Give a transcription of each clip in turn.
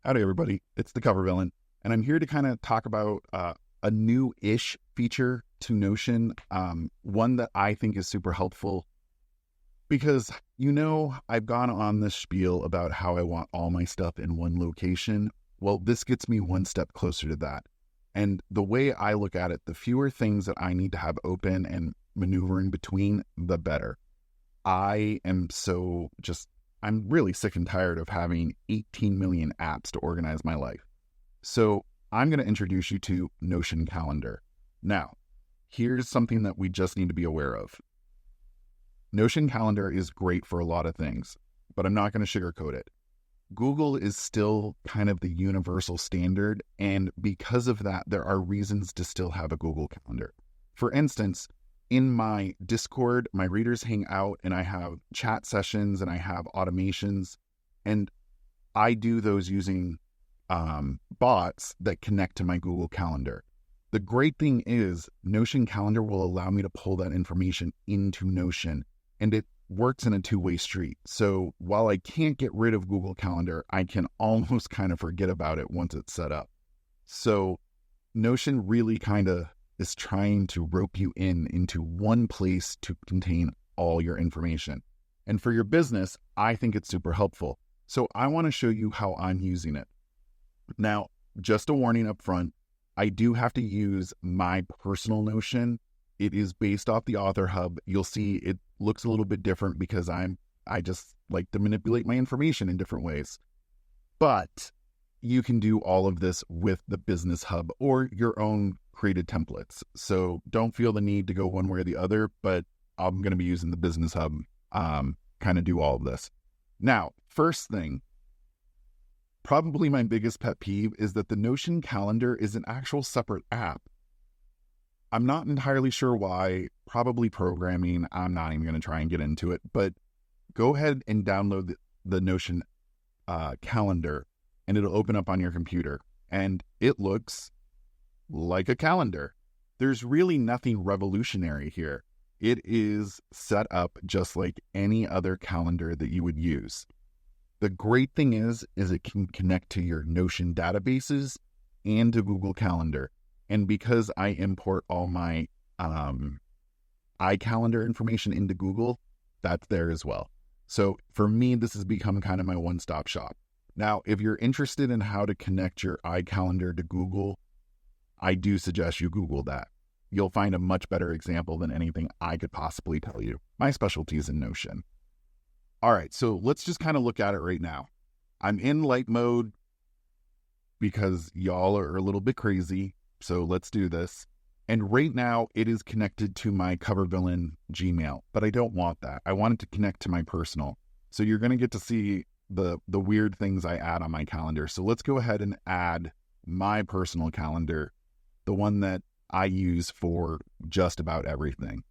Howdy, everybody. It's the cover villain, and I'm here to kind of talk about a new-ish feature to Notion, one that I think is super helpful because, I've gone on this spiel about how I want all my stuff in one location. Well, this gets me one step closer to that. And the way I look at it, the fewer things that I need to have open and maneuvering between, the better. I'm really sick and tired of having 18 million apps to organize my life. So I'm going to introduce you to Notion Calendar. Now, here's something that we just need to be aware of. Notion Calendar is great for a lot of things, but I'm not going to sugarcoat it. Google is still kind of the universal standard, and because of that, there are reasons to still have a Google Calendar. For instance, in my Discord, my readers hang out and I have chat sessions and I have automations, and I do those using bots that connect to my Google Calendar. The great thing is Notion Calendar will allow me to pull that information into Notion, and it works in a two-way street. So while I can't get rid of Google Calendar, I can almost kind of forget about it once it's set up. So Notion really kind of is trying to rope you into one place to contain all your information. And for your business, I think it's super helpful. So I want to show you how I'm using it. Now, just a warning up front, I do have to use my personal Notion. It is based off the Author Hub. You'll see it looks a little bit different because I just like to manipulate my information in different ways. But you can do all of this with the Business Hub or your own created templates. So don't feel the need to go one way or the other, but I'm going to be using the Business Hub, kind of do all of this. Now, first thing, probably my biggest pet peeve is that the Notion Calendar is an actual separate app. I'm not entirely sure why, probably programming. I'm not even going to try and get into it, but go ahead and download the Notion calendar and it'll open up on your computer and it looks like a calendar. There's really nothing revolutionary here. It is set up just like any other calendar that you would use. The great thing is it can connect to your Notion databases and to Google Calendar. And because I import all my iCalendar information into Google, that's there as well. So for me, this has become kind of my one-stop shop. Now, if you're interested in how to connect your iCalendar to Google, I do suggest you Google that. You'll find a much better example than anything I could possibly tell you. My specialty is in Notion. All right, so let's just kind of look at it right now. I'm in light mode because y'all are a little bit crazy, so let's do this. And right now, it is connected to my Cover Villain Gmail, but I don't want that. I want it to connect to my personal. So you're going to get to see the weird things I add on my calendar. So let's go ahead and add my personal calendar, the one that I use for just about everything.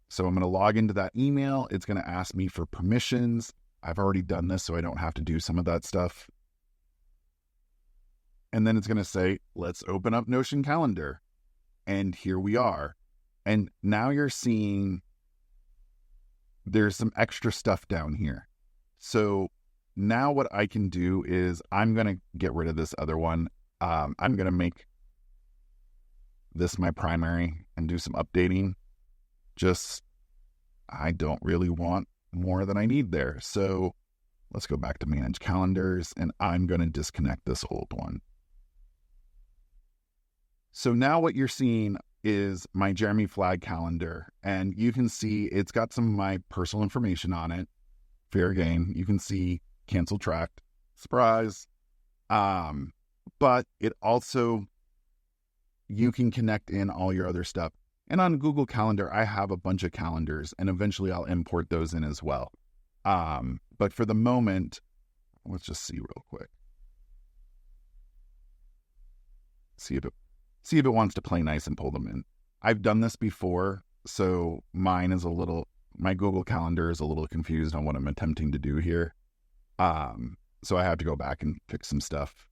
So I'm going to log into that email. It's going to ask me for permissions. I've already done this, so I don't have to do some of that stuff. And then it's going to say, let's open up Notion Calendar. And here we are. And now you're seeing there's some extra stuff down here. So now what I can do is I'm going to get rid of this other one. I'm going to make this my primary and do some updating. I don't really want more than I need there. So let's go back to manage calendars and I'm going to disconnect this old one. So now what you're seeing is my Jeremy Flag calendar, and you can see it's got some of my personal information on it. Fair game. You can see cancel tracked, surprise. But it also, you can connect in all your other stuff. And on Google Calendar, I have a bunch of calendars, and eventually I'll import those in as well. But for the moment, let's just see real quick. See if it wants to play nice and pull them in. I've done this before, so my Google Calendar is a little confused on what I'm attempting to do here. So I have to go back and fix some stuff.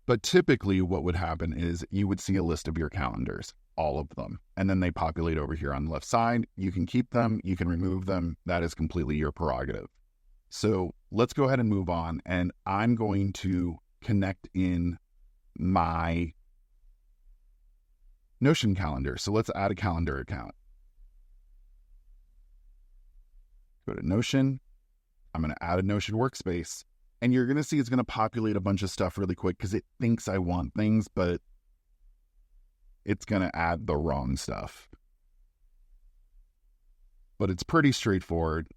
But typically what would happen is you would see a list of your calendars, all of them, and then they populate over here on the left side. You can keep them, you can remove them. That is completely your prerogative. So let's go ahead and move on. And I'm going to connect in my Notion calendar. So let's add a calendar account. Go to Notion. I'm going to add a Notion workspace. And you're going to see it's going to populate a bunch of stuff really quick because it thinks I want things, but it's going to add the wrong stuff. But it's pretty straightforward.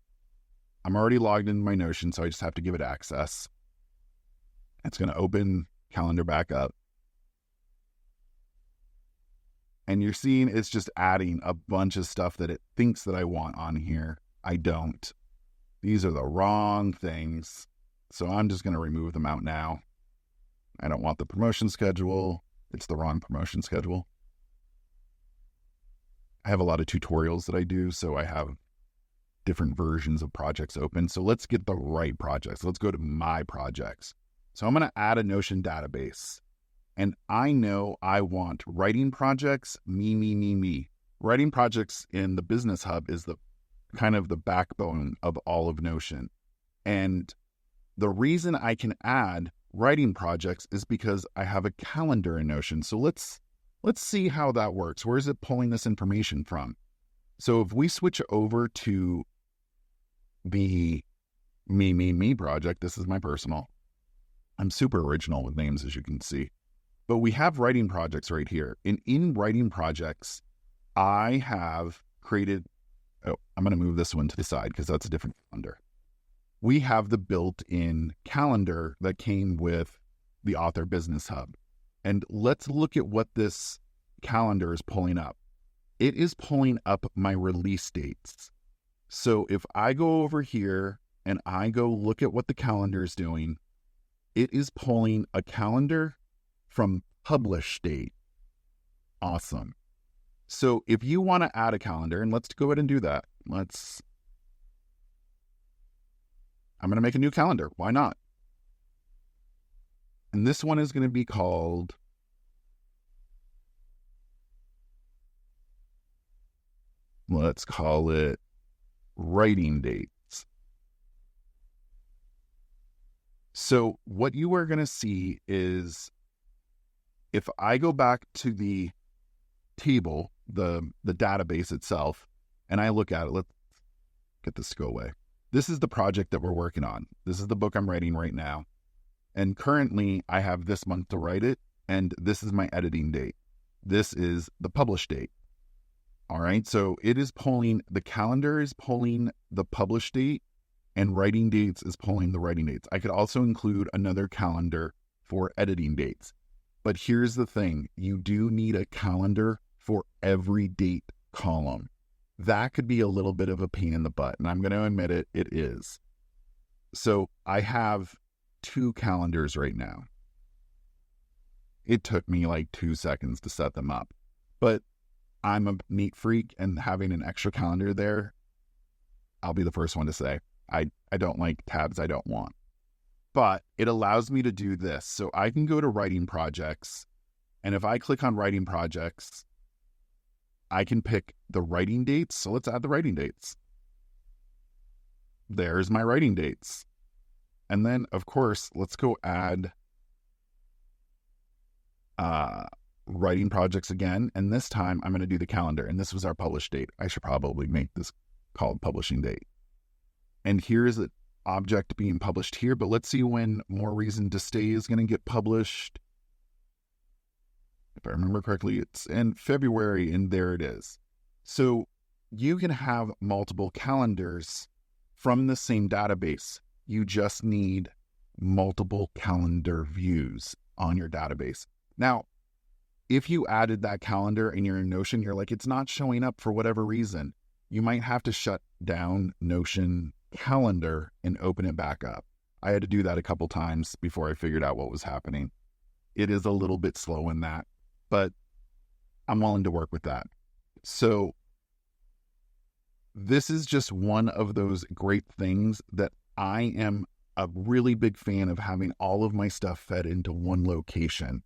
I'm already logged into my Notion, so I just have to give it access. It's going to open calendar back up. And you're seeing it's just adding a bunch of stuff that it thinks that I want on here. I don't. These are the wrong things. So I'm just going to remove them out now. I don't want the promotion schedule. It's the wrong promotion schedule. I have a lot of tutorials that I do, so I have different versions of projects open. So let's get the right projects. Let's go to my projects. So I'm going to add a Notion database. And I know I want writing projects, me. Writing projects in the Business Hub is the kind of the backbone of all of Notion. And the reason I can add writing projects is because I have a calendar in Notion. So let's see how that works. Where is it pulling this information from? So if we switch over to the me project, this is my personal. I'm super original with names, as you can see. But we have writing projects right here. And in writing projects, I have created, I'm going to move this one to the side because that's a different calendar. We have the built-in calendar that came with the Author Business Hub. And let's look at what this calendar is pulling up. It is pulling up my release dates. So if I go over here and I go look at what the calendar is doing, it is pulling a calendar from publish date. Awesome. So if you want to add a calendar, and let's go ahead and do that. I'm going to make a new calendar. Why not? And this one is going to be called let's call it writing dates. So what you are going to see is if I go back to the table, the database itself, and I look at it, let's get this to go away. This is the project that we're working on. This is the book I'm writing right now. And currently I have this month to write it, and this is my editing date. This is the publish date. All right, so it is pulling, the calendar is pulling the publish date, and writing dates is pulling the writing dates. I could also include another calendar for editing dates. But here's the thing, you do need a calendar for every date column. That could be a little bit of a pain in the butt, and I'm going to admit it, it is. So I have 2 calendars right now. It took me like 2 seconds to set them up, but I'm a neat freak, and having an extra calendar there, I'll be the first one to say, I don't like tabs I don't want. But it allows me to do this. So I can go to writing projects, and if I click on writing projects, I can pick the writing dates. So let's add the writing dates. There's my writing dates. And then, of course, let's go add writing projects again. And this time I'm going to do the calendar. And this was our publish date. I should probably make this called publishing date. And here's an object being published here. But let's see when More Reason to Stay is going to get published. If I remember correctly, it's in February, and there it is. So you can have multiple calendars from the same database. You just need multiple calendar views on your database. Now, if you added that calendar and you're in Notion, you're like, it's not showing up for whatever reason, you might have to shut down Notion calendar and open it back up. I had to do that a couple times before I figured out what was happening. It is a little bit slow in that, but I'm willing to work with that. So this is just one of those great things that I am a really big fan of, having all of my stuff fed into one location.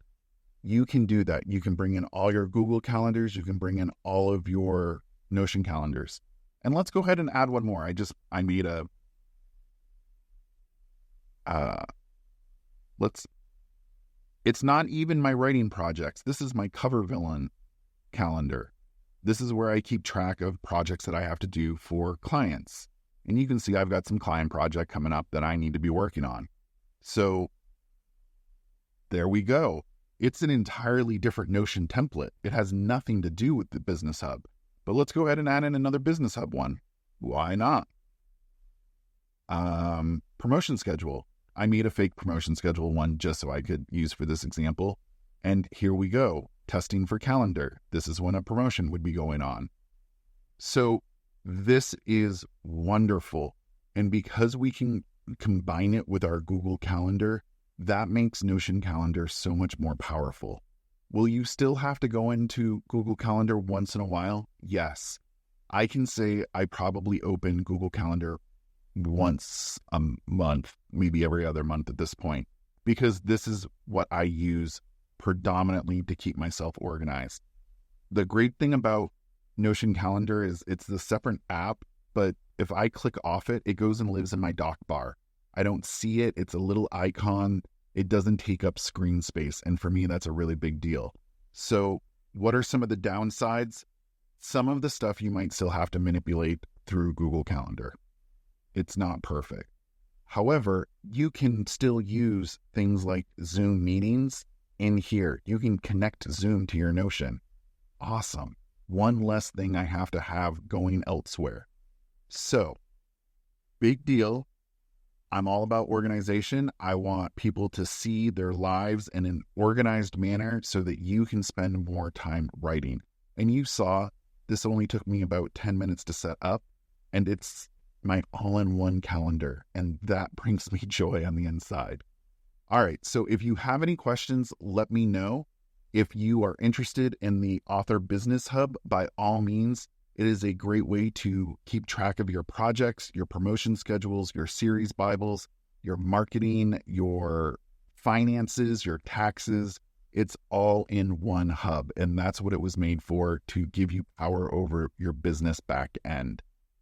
You can do that. You can bring in all your Google calendars. You can bring in all of your Notion calendars. And let's go ahead and add one more. I made a uh, it's not even my writing projects. This is my cover villain calendar. This is where I keep track of projects that I have to do for clients. And you can see I've got some client project coming up that I need to be working on. So there we go. It's an entirely different Notion template. It has nothing to do with the Business Hub. But let's go ahead and add in another Business Hub one. Why not? Promotion schedule. I made a fake promotion schedule one just so I could use for this example. And here we go. Testing for calendar. This is when a promotion would be going on. So this is wonderful. And because we can combine it with our Google Calendar, that makes Notion Calendar so much more powerful. Will you still have to go into Google Calendar once in a while? Yes. I can say I probably open Google Calendar once a month, maybe every other month at this point, because this is what I use predominantly to keep myself organized. The great thing about Notion Calendar is it's the separate app, but if I click off it, it goes and lives in my dock bar. I don't see it. It's a little icon. It doesn't take up screen space. And for me, that's a really big deal. So what are some of the downsides? Some of the stuff you might still have to manipulate through Google Calendar. It's not perfect. However, you can still use things like Zoom meetings in here. You can connect Zoom to your Notion. Awesome. One less thing I have to have going elsewhere. So, big deal. I'm all about organization. I want people to see their lives in an organized manner so that you can spend more time writing. And you saw this only took me about 10 minutes to set up, and it's my all-in-one calendar, and that brings me joy on the inside. All right, so if you have any questions, let me know. If you are interested in the Author Business Hub, by all means, it is a great way to keep track of your projects, your promotion schedules, your series Bibles, your marketing, your finances, your taxes. It's all in one hub, and that's what it was made for, to give you power over your business back end.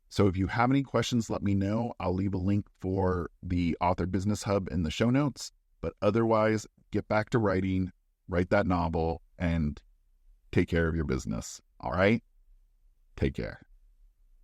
So if you have any questions, let me know. I'll leave a link for the Author Business Hub in the show notes. But otherwise, get back to writing, write that novel, and take care of your business. All right? Take care.